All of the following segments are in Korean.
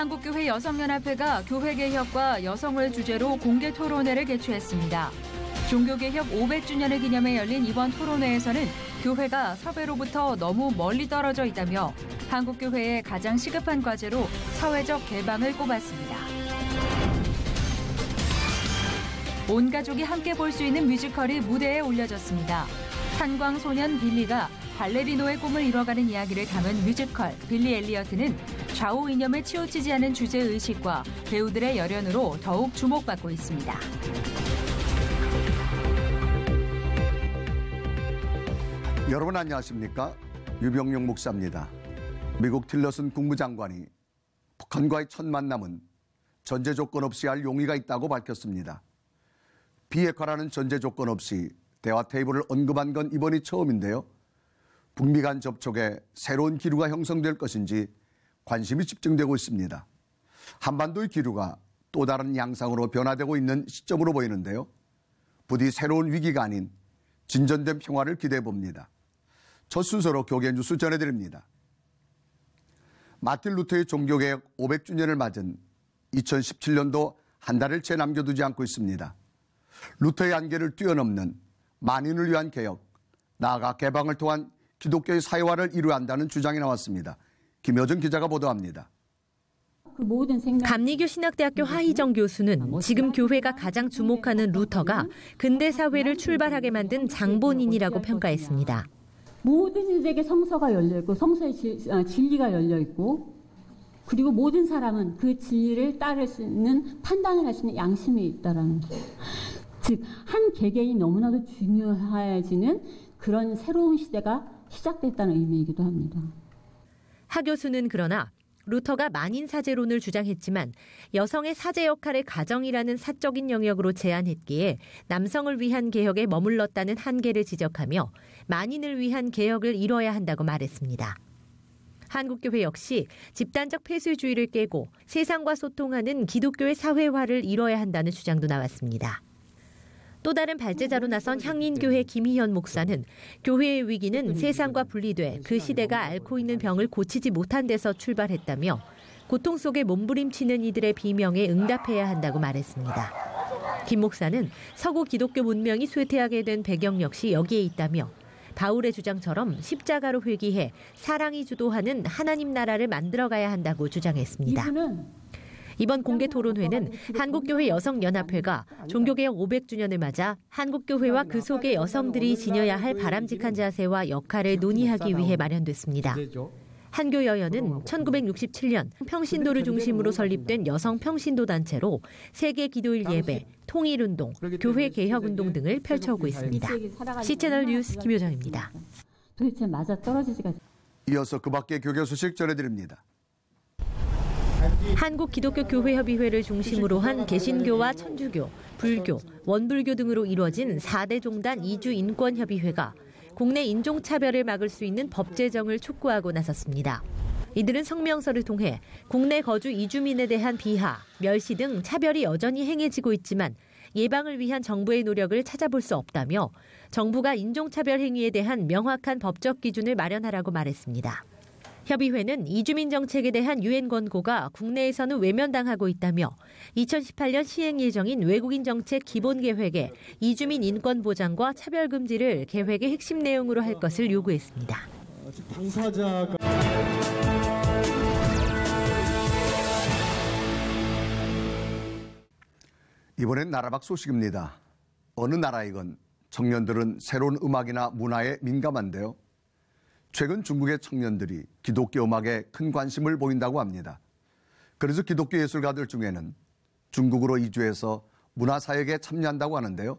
한국교회 여성연합회가 교회개혁과 여성을 주제로 공개 토론회를 개최했습니다. 종교개혁 500주년을 기념해 열린 이번 토론회에서는 교회가 사회로부터 너무 멀리 떨어져 있다며 한국교회의 가장 시급한 과제로 사회적 개방을 꼽았습니다. 온 가족이 함께 볼 수 있는 뮤지컬이 무대에 올려졌습니다. 탄광소년 빌리가 발레리노의 꿈을 이뤄가는 이야기를 담은 뮤지컬 빌리 엘리어트는 좌우 이념에 치우치지 않은 주제의식과 배우들의 열연으로 더욱 주목받고 있습니다. 여러분 안녕하십니까? 유병용 목사입니다. 미국 틸러슨 국무장관이 북한과의 첫 만남은 전제 조건 없이 할 용의가 있다고 밝혔습니다. 비핵화라는 전제 조건 없이 대화 테이블을 언급한 건 이번이 처음인데요. 북미 간 접촉에 새로운 기류가 형성될 것인지 관심이 집중되고 있습니다. 한반도의 기류가 또 다른 양상으로 변화되고 있는 시점으로 보이는데요. 부디 새로운 위기가 아닌 진전된 평화를 기대해 봅니다. 첫 순서로 교계 뉴스 전해드립니다. 마틴 루터의 종교개혁 500주년을 맞은 2017년도 한 달을 채 남겨두지 않고 있습니다. 루터의 한계를 뛰어넘는 만인을 위한 개혁, 나아가 개방을 통한 기독교의 사회화를 이루어야 한다는 주장이 나왔습니다. 김효정 기자가 보도합니다. 감리교 신학대학교 하희정 교수는 지금 교회가 가장 주목하는 루터가 근대 사회를 출발하게 만든 장본인이라고 평가했습니다. 모든 이들에게 성서가 열려있고 성서의 진리가 열려있고 그리고 모든 사람은 그 진리를 따를 수 있는 판단을 할 수 있는 양심이 있다라는 거예요. 즉, 한 개개인이 너무나도 중요해지는 그런 새로운 시대가 시작됐다는 의미이기도 합니다. 하 교수는 그러나 루터가 만인 사제론을 주장했지만 여성의 사제 역할을 가정이라는 사적인 영역으로 제한했기에 남성을 위한 개혁에 머물렀다는 한계를 지적하며 만인을 위한 개혁을 이뤄야 한다고 말했습니다. 한국교회 역시 집단적 폐쇄주의를 깨고 세상과 소통하는 기독교의 사회화를 이뤄야 한다는 주장도 나왔습니다. 또 다른 발제자로 나선 향인교회 김희현 목사는 교회의 위기는 세상과 분리돼 그 시대가 앓고 있는 병을 고치지 못한 데서 출발했다며 고통 속에 몸부림치는 이들의 비명에 응답해야 한다고 말했습니다. 김 목사는 서구 기독교 문명이 쇠퇴하게 된 배경 역시 여기에 있다며 바울의 주장처럼 십자가로 회귀해 사랑이 주도하는 하나님 나라를 만들어가야 한다고 주장했습니다. 이번 공개 토론회는 한국교회 여성연합회가 종교개혁 500주년을 맞아 한국교회와 그 속의 여성들이 지녀야 할 바람직한 자세와 역할을 논의하기 위해 마련됐습니다. 한교여연은 1967년 평신도를 중심으로 설립된 여성 평신도 단체로 세계 기도일 예배, 통일운동, 교회 개혁운동 등을 펼쳐오고 있습니다. C채널 뉴스 김효정입니다. 도대체 맞아떨어지지가. 이어서 그 밖의 교계 소식 전해드립니다. 한국기독교교회협의회를 중심으로 한 개신교와 천주교, 불교, 원불교 등으로 이루어진 4대 종단 이주 인권협의회가 국내 인종차별을 막을 수 있는 법 제정을 촉구하고 나섰습니다. 이들은 성명서를 통해 국내 거주 이주민에 대한 비하, 멸시 등 차별이 여전히 행해지고 있지만 예방을 위한 정부의 노력을 찾아볼 수 없다며 정부가 인종차별 행위에 대한 명확한 법적 기준을 마련하라고 말했습니다. 협의회는 이주민 정책에 대한 유엔 권고가 국내에서는 외면당하고 있다며 2018년 시행 예정인 외국인 정책 기본 계획에 이주민 인권 보장과 차별 금지를 계획의 핵심 내용으로 할 것을 요구했습니다. 당사자가 이번엔 나라밖 소식입니다. 어느 나라이건 청년들은 새로운 음악이나 문화에 민감한데요. 최근 중국의 청년들이 기독교 음악에 큰 관심을 보인다고 합니다. 그래서 기독교 예술가들 중에는 중국으로 이주해서 문화사역에 참여한다고 하는데요.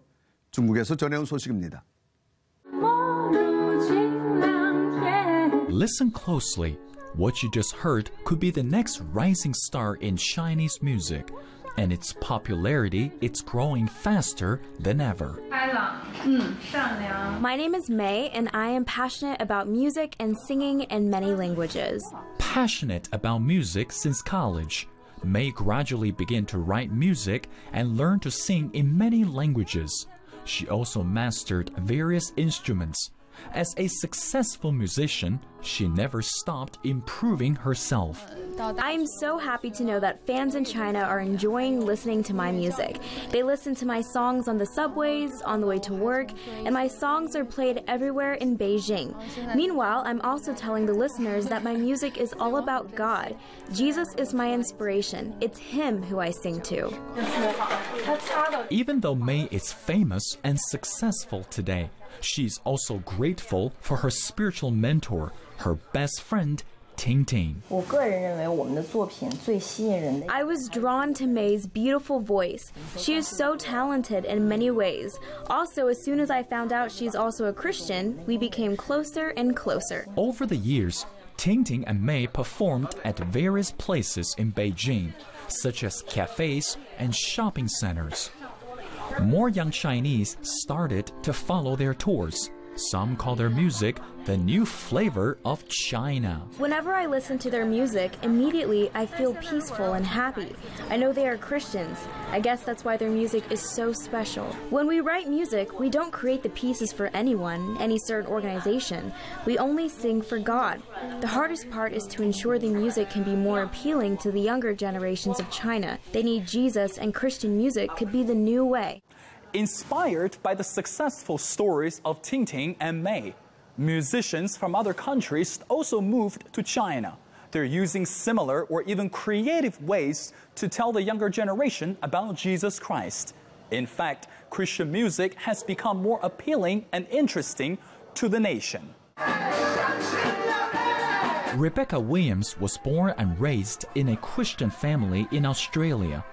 중국에서 전해온 소식입니다. Listen closely. What you just heard could be the next rising star in Chinese music. And its popularity, it's growing faster than ever. My name is May, and I am passionate about music and singing in many languages. Passionate about music since college, May gradually began to write music and learn to sing in many languages. She also mastered various instruments. As a successful musician, she never stopped improving herself. I'm so happy to know that fans in China are enjoying listening to my music. They listen to my songs on the subways, on the way to work, and my songs are played everywhere in Beijing. Meanwhile, I'm also telling the listeners that my music is all about God. Jesus is my inspiration. It's Him who I sing to. Even though May is famous and successful today, she's also grateful for her spiritual mentor, her best friend, Ting Ting. I was drawn to May's beautiful voice. She is so talented in many ways. Also, as soon as I found out she's also a Christian, we became closer and closer. Over the years, Ting Ting and May performed at various places in Beijing, such as cafes and shopping centers. More young Chinese started to follow their tours. Some call their music the new flavor of China. Whenever I listen to their music, immediately I feel peaceful and happy. I know they are Christians. I guess that's why their music is so special. When we write music, we don't create the pieces for anyone, any certain organization. We only sing for God. The hardest part is to ensure the music can be more appealing to the younger generations of China. They need Jesus, and Christian music could be the new way. Inspired by the successful stories of Ting Ting and May, musicians from other countries also moved to China. They're using similar or even creative ways to tell the younger generation about Jesus Christ. In fact, Christian music has become more appealing and interesting to the nation. Rebecca Williams was born and raised in a Christian family in Australia.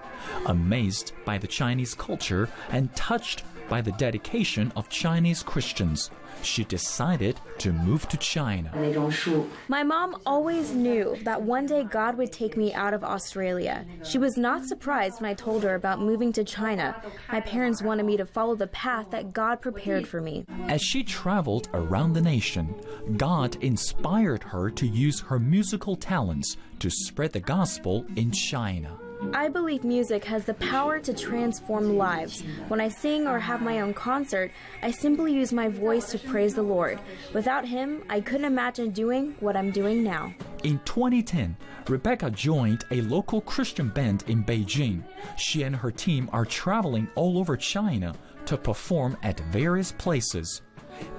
Amazed by the Chinese culture and touched by the dedication of Chinese Christians, she decided to move to China. My mom always knew that one day God would take me out of Australia. She was not surprised when I told her about moving to China. My parents wanted me to follow the path that God prepared for me. As she traveled around the nation, God inspired her to use her musical talents to spread the gospel in China. I believe music has the power to transform lives. When I sing or have my own concert, I simply use my voice to praise the Lord. Without Him, I couldn't imagine doing what I'm doing now. In 2010, Rebecca joined a local Christian band in Beijing. She and her team are traveling all over China to perform at various places.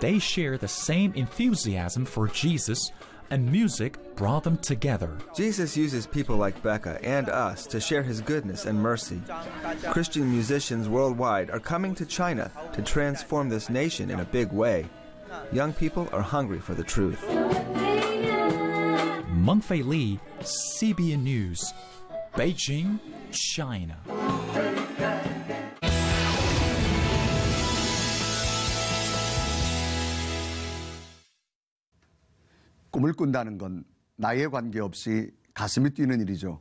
They share the same enthusiasm for Jesus, and music brought them together. Jesus uses people like Becca and us to share His goodness and mercy. Christian musicians worldwide are coming to China to transform this nation in a big way. Young people are hungry for the truth. Mengfei Li, CBN News, Beijing, China. 꿈을 꾼다는 건 나이에 관계없이 가슴이 뛰는 일이죠.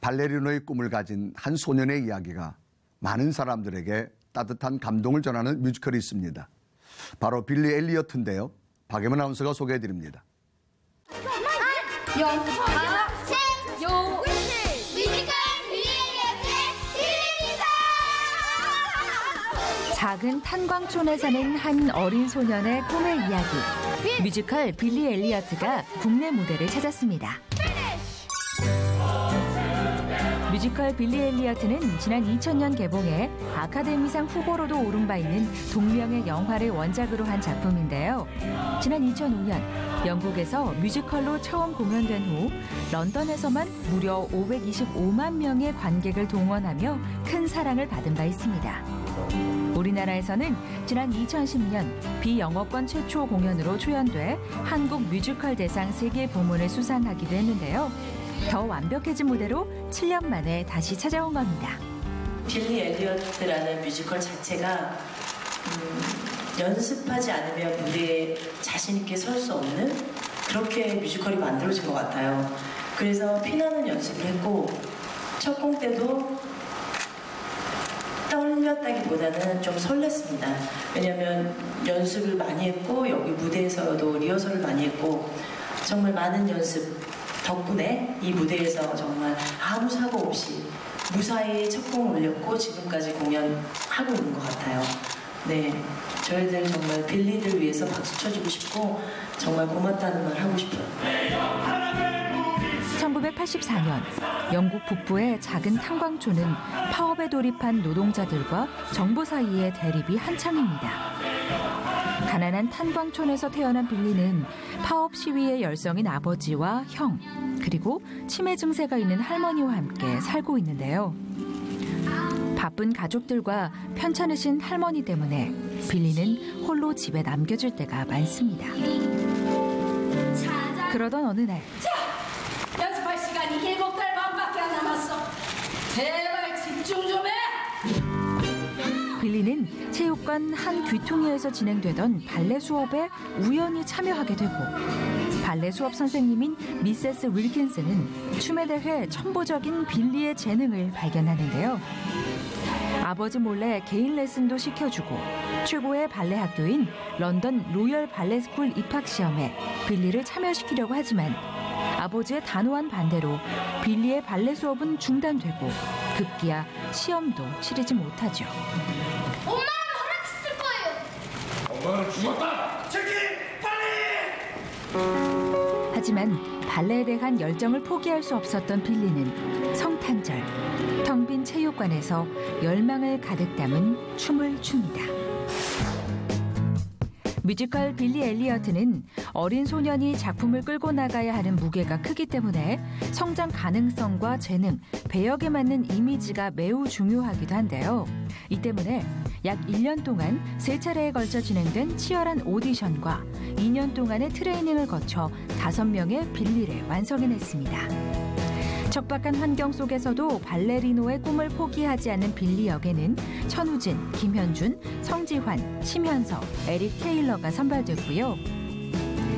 발레리노의 꿈을 가진 한 소년의 이야기가 많은 사람들에게 따뜻한 감동을 전하는 뮤지컬이 있습니다. 바로 빌리 엘리어트인데요. 박예문 아나운서가 소개해드립니다. 작은 탄광촌에 사는 한 어린 소년의 꿈의 이야기. 뮤지컬 빌리 엘리어트가 국내 무대를 찾았습니다. 뮤지컬 빌리 엘리어트는 지난 2000년 개봉해 아카데미상 후보로도 오른 바 있는 동명의 영화를 원작으로 한 작품인데요. 지난 2005년 영국에서 뮤지컬로 처음 공연된 후 런던에서만 무려 525만 명의 관객을 동원하며 큰 사랑을 받은 바 있습니다. 우리나라에서는 지난 2010년 비영어권 최초 공연으로 초연돼 한국 뮤지컬 대상 세계 부문을 수상하기도 했는데요. 더 완벽해진 무대로 7년 만에 다시 찾아온 겁니다. 빌리 엘리어트라는 뮤지컬 자체가 연습하지 않으면 무대에 자신 있게 설 수 없는 그렇게 뮤지컬이 만들어진 것 같아요. 그래서 피나는 연습을 했고 첫 공 때도 떨렸다기보다는 좀 설렜습니다. 왜냐하면 연습을 많이 했고 여기 무대에서도 리허설을 많이 했고 정말 많은 연습 덕분에 이 무대에서 정말 아무 사고 없이 무사히 첫 공을 올렸고 지금까지 공연하고 있는 것 같아요. 네, 저희들 정말 빌리를 위해서 박수 쳐주고 싶고 정말 고맙다는 말 하고 싶어요. 1984년 영국 북부의 작은 탄광촌은 파업에 돌입한 노동자들과 정부 사이의 대립이 한창입니다. 가난한 탄광촌에서 태어난 빌리는 파업 시위의 열성인 아버지와 형, 그리고 치매 증세가 있는 할머니와 함께 살고 있는데요. 바쁜 가족들과 편찮으신 할머니 때문에 빌리는 홀로 집에 남겨질 때가 많습니다. 그러던 어느 날 연습할 시간이 7달 반밖에 안 남았어. 제발 집중 좀 해. 빌리는 체육관 한 귀퉁이에서 진행되던 발레 수업에 우연히 참여하게 되고 발레 수업 선생님인 미세스 윌킨스는 춤의 대회 천보적인 빌리의 재능을 발견하는데요. 아버지 몰래 개인 레슨도 시켜주고 최고의 발레 학교인 런던 로열 발레 스쿨 입학 시험에 빌리를 참여시키려고 하지만 아버지의 단호한 반대로 빌리의 발레 수업은 중단되고 급기야 시험도 치르지 못하죠. 엄마는 허락했을 거예요. 엄마는 죽었다. 저기 빨리. 하지만 발레에 대한 열정을 포기할 수 없었던 빌리는 성탄절 텅 빈 체육관에서 열망을 가득 담은 춤을 춥니다. 뮤지컬 빌리 엘리어트는 어린 소년이 작품을 끌고 나가야 하는 무게가 크기 때문에 성장 가능성과 재능, 배역에 맞는 이미지가 매우 중요하기도 한데요. 이 때문에 약 1년 동안 3차례에 걸쳐 진행된 치열한 오디션과 2년 동안의 트레이닝을 거쳐 5명의 빌리를 완성해냈습니다. 척박한 환경 속에서도 발레리노의 꿈을 포기하지 않는 빌리 역에는 천우진, 김현준, 성지환, 심현서, 에릭 테일러가 선발됐고요.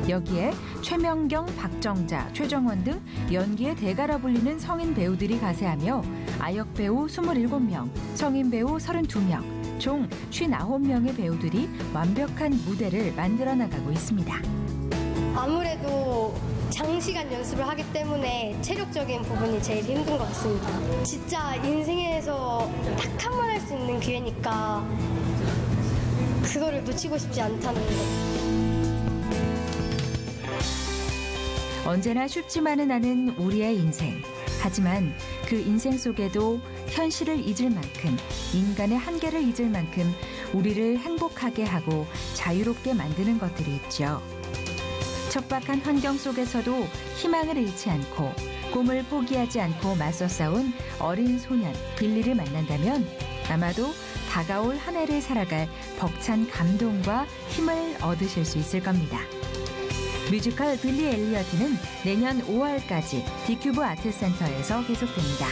여기에 최명경, 박정자, 최정원 등 연기의 대가라 불리는 성인 배우들이 가세하며 아역 배우 27명, 성인 배우 32명, 총 59명의 배우들이 완벽한 무대를 만들어 나가고 있습니다. 아무래도 장시간 연습을 하기 때문에 체력적인 부분이 제일 힘든 것 같습니다. 진짜 인생에서 딱 한 번 할 수 있는 기회니까 그거를 놓치고 싶지 않다는 거. 언제나 쉽지만은 않은 우리의 인생. 하지만 그 인생 속에도 현실을 잊을 만큼, 인간의 한계를 잊을 만큼 우리를 행복하게 하고 자유롭게 만드는 것들이 있죠. 척박한 환경 속에서도 희망을 잃지 않고 꿈을 포기하지 않고 맞서 싸운 어린 소년 빌리를 만난다면 아마도 다가올 한 해를 살아갈 벅찬 감동과 힘을 얻으실 수 있을 겁니다. 뮤지컬 빌리 엘리어트는 내년 5월까지 디큐브 아트센터에서 계속됩니다.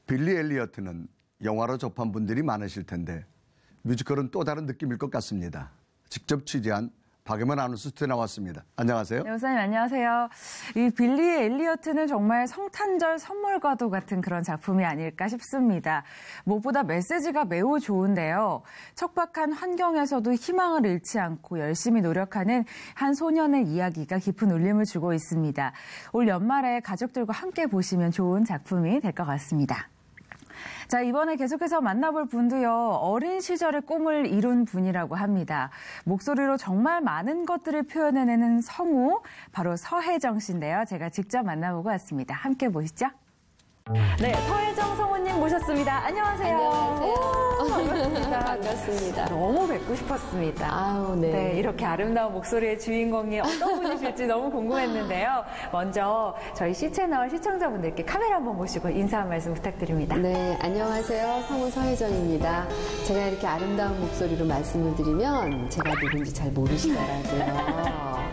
빌리 엘리어트는 영화로 접한 분들이 많으실 텐데 뮤지컬은 또 다른 느낌일 것 같습니다. 직접 취재한 박예만 아나운서 스튜디오에 나왔습니다. 안녕하세요. 네, 목사님 안녕하세요. 이 빌리 엘리어트는 정말 성탄절 선물과도 같은 그런 작품이 아닐까 싶습니다. 무엇보다 메시지가 매우 좋은데요. 척박한 환경에서도 희망을 잃지 않고 열심히 노력하는 한 소년의 이야기가 깊은 울림을 주고 있습니다. 올 연말에 가족들과 함께 보시면 좋은 작품이 될 것 같습니다. 자, 이번에 계속해서 만나볼 분도요, 어린 시절의 꿈을 이룬 분이라고 합니다. 목소리로 정말 많은 것들을 표현해내는 성우, 바로 서혜정 씨인데요. 제가 직접 만나보고 왔습니다. 함께 보시죠. 네, 서혜정 성우님 모셨습니다. 안녕하세요. 안녕하세요. 반갑습니다. 반갑습니다. 너무 뵙고 싶었습니다. 아우, 네. 네, 이렇게 아름다운 목소리의 주인공이 어떤 분이실지 너무 궁금했는데요. 먼저 저희 C채널 시청자분들께 카메라 한번 보시고 인사 한 말씀 부탁드립니다. 네, 안녕하세요. 성우 서혜정입니다. 제가 이렇게 아름다운 목소리로 말씀을 드리면 제가 누군지 잘 모르시더라고요.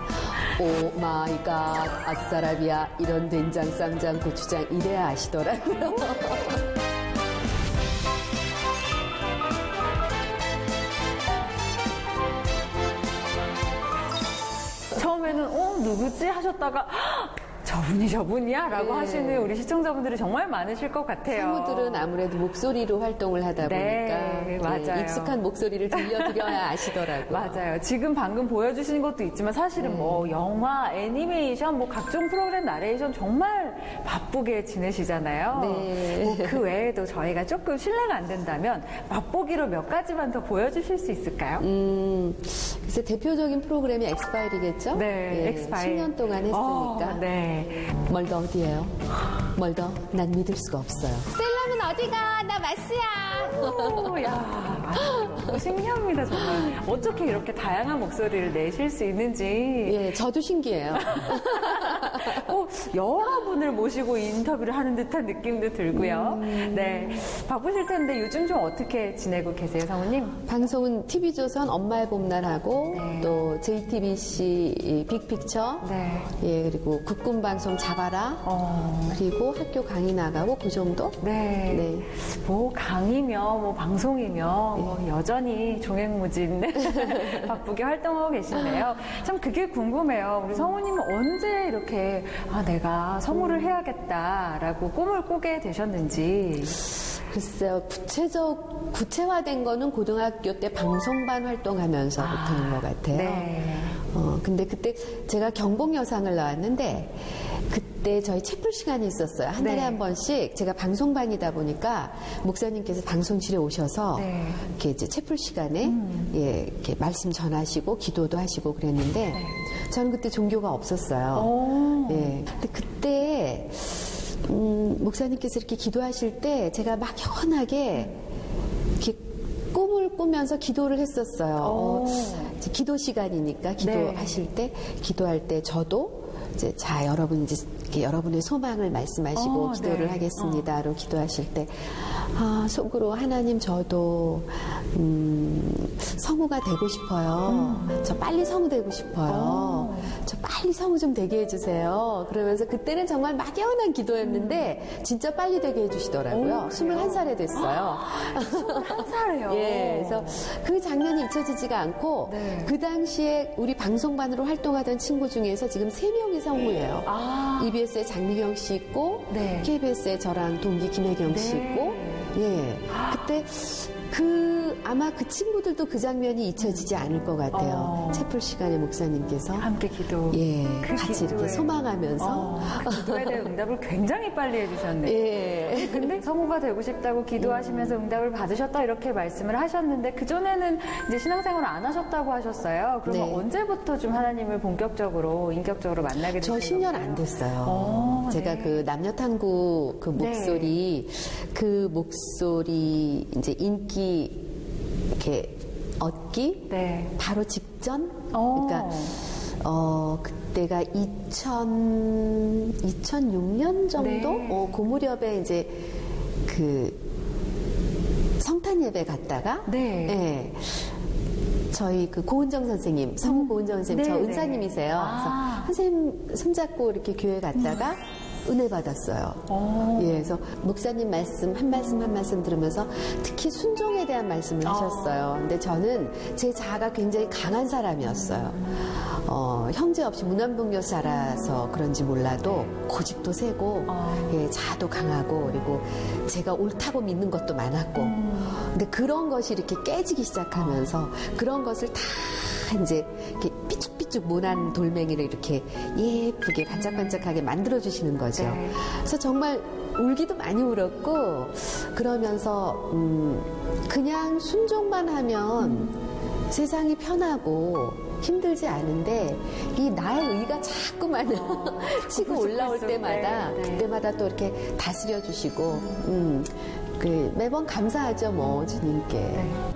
오 마이 갓, 아싸라비아, 이런 된장, 쌈장, 고추장 이래야 아시더라고요. 처음에는 누구지 하셨다가 저분이야? 라고 네. 하시는 우리 시청자분들이 정말 많으실 것 같아요. 성우들은 아무래도 목소리로 활동을 하다 네, 보니까 맞아요. 익숙한 목소리를 들려드려야 아시더라고요. 맞아요. 지금 방금 보여주신 것도 있지만 사실은 뭐 영화, 애니메이션, 뭐 각종 프로그램 나레이션 정말 바쁘게 지내시잖아요. 네. 뭐 그 외에도 저희가 조금 실례가 안 된다면 맛보기로 몇 가지만 더 보여주실 수 있을까요? 글쎄 대표적인 프로그램이 엑스파일이겠죠? 네, 예, 엑스파일. 10년 동안 했으니까. 네. 멀더 어디예요? 멀더? 난 믿을 수가 없어요. 셀럽은 어디가? 나 마스야. 오, 야, 너무 신기합니다, 정말. 어떻게 이렇게 다양한 목소리를 내실 수 있는지. 예, 저도 신기해요. 여러분을 모시고 인터뷰를 하는 듯한 느낌도 들고요. 네. 바쁘실 텐데 요즘 좀 어떻게 지내고 계세요, 성우님? 방송은 TV조선 엄마의 봄날하고 또 JTBC 빅픽처 예, 그리고 국군방송 잡아라 그리고 학교 강의 나가고 그 정도? 네. 뭐 강의며 뭐 방송이며 뭐 여전히 종횡무진 바쁘게 활동하고 계신데요. 참 그게 궁금해요. 우리 성우님은 언제 이렇게 내가 성우를 해야겠다라고 꿈을 꾸게 되셨는지. 글쎄요, 구체화된 거는 고등학교 때 방송반 활동하면서부터인 것 같아요. 네. 근데 그때 제가 경복여상을 나왔는데 그때 저희 채플 시간이 있었어요. 한 달에 한 번씩 제가 방송반이다 보니까 목사님께서 방송실에 오셔서 이렇게 이제 채플 시간에 예, 이렇게 말씀 전하시고 기도도 하시고 그랬는데 저는 그때 종교가 없었어요. 예. 근데 그때 목사님께서 이렇게 기도하실 때 제가 막연하게 이렇게 꿈을 꾸면서 기도를 했었어요. 기도 시간이니까 기도하실 때, 기도할 때 저도 이제 자 여러분 이제 이렇게 여러분의 소망을 말씀하시고 기도를 하겠습니다로 기도하실 때 속으로 하나님 저도 성우가 되고 싶어요. 저 빨리 성우 되고 싶어요. 저 빨리 성우 좀 되게 해주세요. 그러면서 그때는 정말 막연한 기도였는데 진짜 빨리 되게 해주시더라고요. 21살에 됐어요. 21살이요? 예, 그래서 그 장면이 잊혀지지가 않고 그 당시에 우리 방송반으로 활동하던 친구 중에서 지금 3명이 성우예요. EBS에 장미경 씨 있고 KBS에 저랑 동기 김혜경 씨 있고 예, 그때 아마 그 친구들도 그 장면이 잊혀지지 않을 것 같아요. 채플 시간에 목사님께서 함께 기도, 예, 같이 이렇게 소망하면서 그 기도에 대한 응답을 굉장히 빨리 해주셨네요. 예. 근데 성우가 되고 싶다고 기도하시면서 응답을 받으셨다 이렇게 말씀을 하셨는데 그 전에는 이제 신앙생활을 안 하셨다고 하셨어요. 그러면 언제부터 좀 하나님을 본격적으로 인격적으로 만나게 되신 저 10년 안 됐어요. 제가 그 남녀탐구 그 목소리 그 목소리 이제 인기 이렇게 얻기 바로 직전 그러니까 그때가 2006년 정도 그 무렵에 이제 그 성탄 예배 갔다가 예. 저희 그 고은정 선생님, 성우 고은정 선생님, 저 은사님이세요. 그래서 선생님 손잡고 이렇게 교회 갔다가 은혜 받았어요. 예, 그래서 목사님 말씀 한 말씀 들으면서 특히 순종에 대한 말씀을 하셨어요. 근데 저는 제 자아가 굉장히 강한 사람이었어요. 형제 없이 문안봉교사 자라서 그런지 몰라도 고집도 세고 예, 자아도 강하고 그리고 제가 옳다고 믿는 것도 많았고 근데 그런 것이 이렇게 깨지기 시작하면서 그런 것을 다 이제 이렇게 삐죽삐죽 모난 돌멩이를 이렇게 예쁘게 반짝반짝하게 만들어주시는 거죠. 그래서 정말 울기도 많이 울었고 그러면서 그냥 순종만 하면 세상이 편하고 힘들지 않은데 이 나의 의가 자꾸만 치고 올라올 때마다 그때마다 또 이렇게 다스려 주시고 매번 감사하죠, 뭐 주님께.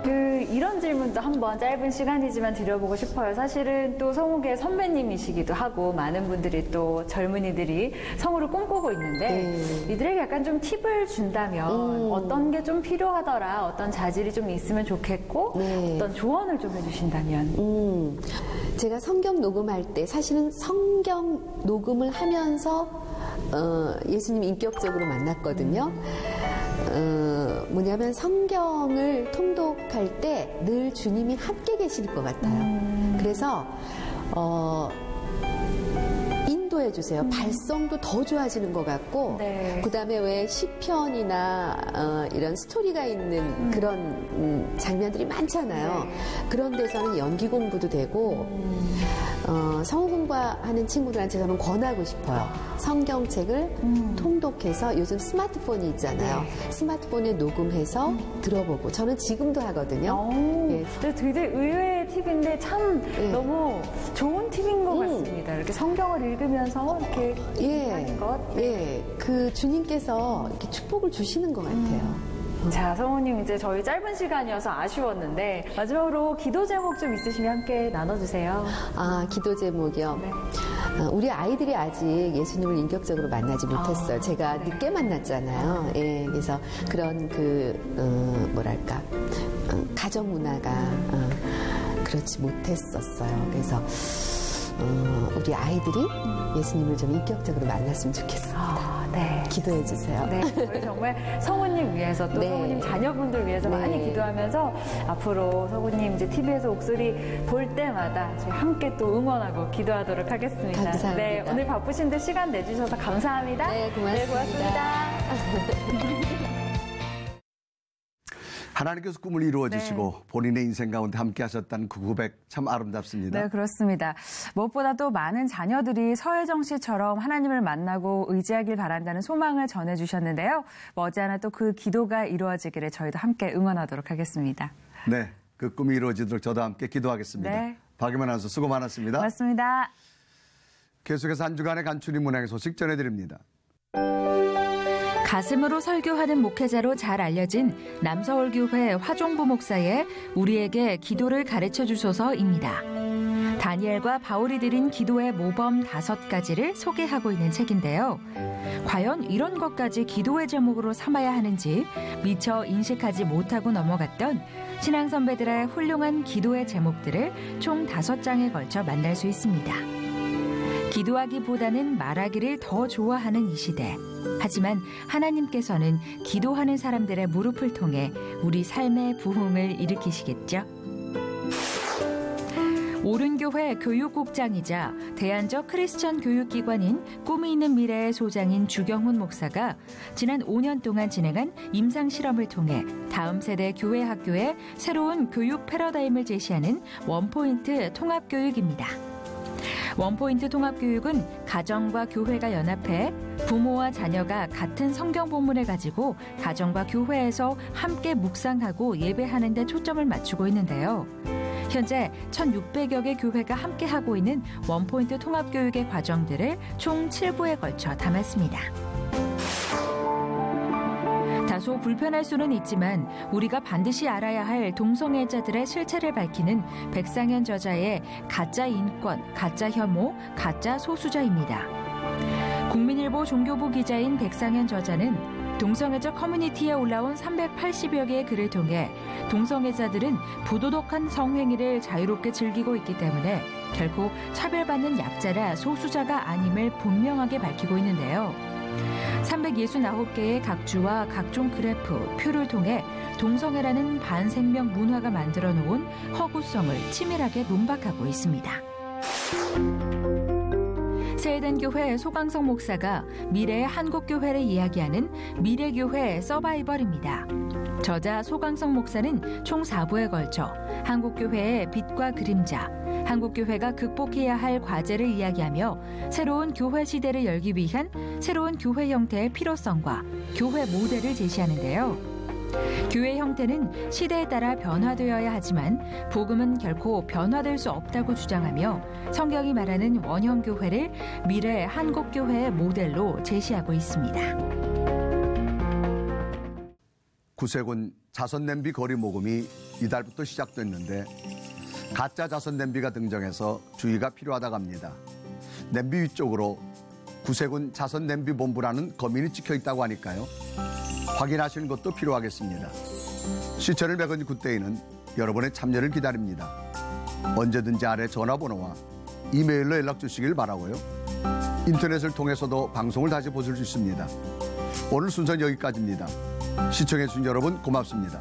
이런 질문도 한번 짧은 시간이지만 드려보고 싶어요. 사실은 또 성우계 선배님이시기도 하고 많은 분들이 또 젊은이들이 성우를 꿈꾸고 있는데 이들에게 약간 좀 팁을 준다면 어떤 게 좀 필요하더라, 어떤 자질이 좀 있으면 좋겠고 어떤 조언을 좀 해주신다면. 제가 성경 녹음할 때 사실은 성경 녹음을 하면서 예수님 인격적으로 만났거든요. 뭐냐면 성경을 통독할 때 늘 주님이 함께 계실 것 같아요. 그래서 인도에 기도해 주세요. 발성도 더 좋아지는 것 같고 그다음에 왜 시편이나 이런 스토리가 있는 그런 장면들이 많잖아요. 그런 데서는 연기 공부도 되고 성우 공부하는 친구들한테 저는 권하고 싶어요. 성경책을 통독해서 요즘 스마트폰이 있잖아요. 스마트폰에 녹음해서 들어보고 저는 지금도 하거든요. 예. 되게 의외의 팁인데 참 너무 좋은 팁인 것 같습니다. 이렇게 성경을 읽으면서 이렇게 하는 것. 그 주님께서 이렇게 축복을 주시는 것 같아요. 자, 성우님 이제 저희 짧은 시간이어서 아쉬웠는데 마지막으로 기도 제목 좀 있으시면 함께 나눠주세요. 기도 제목이요? 우리 아이들이 아직 예수님을 인격적으로 만나지 못했어요. 제가 늦게 만났잖아요. 예, 그래서 그런 가정 문화가 그렇지 못했었어요. 그래서 우리 아이들이 예수님을 좀 인격적으로 만났으면 좋겠습니다. 기도해 주세요. 저희 정말 성우님 위해서 또 성우님 자녀분들 위해서 많이 기도하면서 앞으로 성우님 이제 TV에서 목소리 볼 때마다 저희 함께 또 응원하고 기도하도록 하겠습니다. 감사합니다. 오늘 바쁘신데 시간 내주셔서 감사합니다. 고맙습니다. 하나님께서 꿈을 이루어 주시고 본인의 인생 가운데 함께 하셨다는 그 고백 참 아름답습니다. 네, 그렇습니다. 무엇보다도 많은 자녀들이 서혜정 씨처럼 하나님을 만나고 의지하길 바란다는 소망을 전해주셨는데요. 머지않아 또 그 기도가 이루어지기를 저희도 함께 응원하도록 하겠습니다. 네, 그 꿈이 이루어지도록 저도 함께 기도하겠습니다. 박유만 아나운서 수고 많았습니다. 고맙습니다. 계속해서 한 주간의 간추린 문학의 소식 전해드립니다. 가슴으로 설교하는 목회자로 잘 알려진 남서울교회 화종부 목사의 우리에게 기도를 가르쳐 주소서입니다. 다니엘과 바울이 드린 기도의 모범 5가지를 소개하고 있는 책인데요. 과연 이런 것까지 기도의 제목으로 삼아야 하는지 미처 인식하지 못하고 넘어갔던 신앙 선배들의 훌륭한 기도의 제목들을 총 5장에 걸쳐 만날 수 있습니다. 기도하기보다는 말하기를 더 좋아하는 이 시대. 하지만 하나님께서는 기도하는 사람들의 무릎을 통해 우리 삶의 부흥을 일으키시겠죠. 오른교회 교육국장이자 대안적 크리스천 교육기관인 꿈이 있는 미래의 소장인 주경훈 목사가 지난 5년 동안 진행한 임상실험을 통해 다음 세대 교회 학교에 새로운 교육 패러다임을 제시하는 원포인트 통합교육입니다. 원포인트 통합교육은 가정과 교회가 연합해 부모와 자녀가 같은 성경 본문을 가지고 가정과 교회에서 함께 묵상하고 예배하는 데 초점을 맞추고 있는데요. 현재 1,600여 개 교회가 함께하고 있는 원포인트 통합교육의 과정들을 총 7부에 걸쳐 담았습니다. 다소 불편할 수는 있지만 우리가 반드시 알아야 할 동성애자들의 실체를 밝히는 백상현 저자의 가짜 인권, 가짜 혐오, 가짜 소수자입니다. 국민일보 종교부 기자인 백상현 저자는 동성애자 커뮤니티에 올라온 380여 개의 글을 통해 동성애자들은 부도덕한 성행위를 자유롭게 즐기고 있기 때문에 결코 차별받는 약자라 소수자가 아님을 분명하게 밝히고 있는데요. 369개의 각주와 각종 그래프, 표를 통해 동성애라는 반생명 문화가 만들어 놓은 허구성을 치밀하게 논박하고 있습니다. 세에덴교회 소강성 목사가 미래의 한국교회를 이야기하는 미래교회 서바이벌입니다. 저자 소강성 목사는 총 4부에 걸쳐 한국교회의 빛과 그림자, 한국교회가 극복해야 할 과제를 이야기하며 새로운 교회 시대를 열기 위한 새로운 교회 형태의 필요성과 교회 모델을 제시하는데요. 교회 형태는 시대에 따라 변화되어야 하지만 복음은 결코 변화될 수 없다고 주장하며 성경이 말하는 원형교회를 미래 한국교회의 모델로 제시하고 있습니다. 구세군 자선냄비 거리 모금이 이달부터 시작됐는데 가짜 자선냄비가 등장해서 주의가 필요하다고 합니다. 냄비 위쪽으로 구세군 자선냄비 본부라는 거민이 찍혀 있다고 하니까요. 확인하시는 것도 필요하겠습니다. 시청을 100원 굿데이는 여러분의 참여를 기다립니다. 언제든지 아래 전화번호와 이메일로 연락 주시길 바라고요. 인터넷을 통해서도 방송을 다시 보실 수 있습니다. 오늘 순서는 여기까지입니다. 시청해주신 여러분 고맙습니다.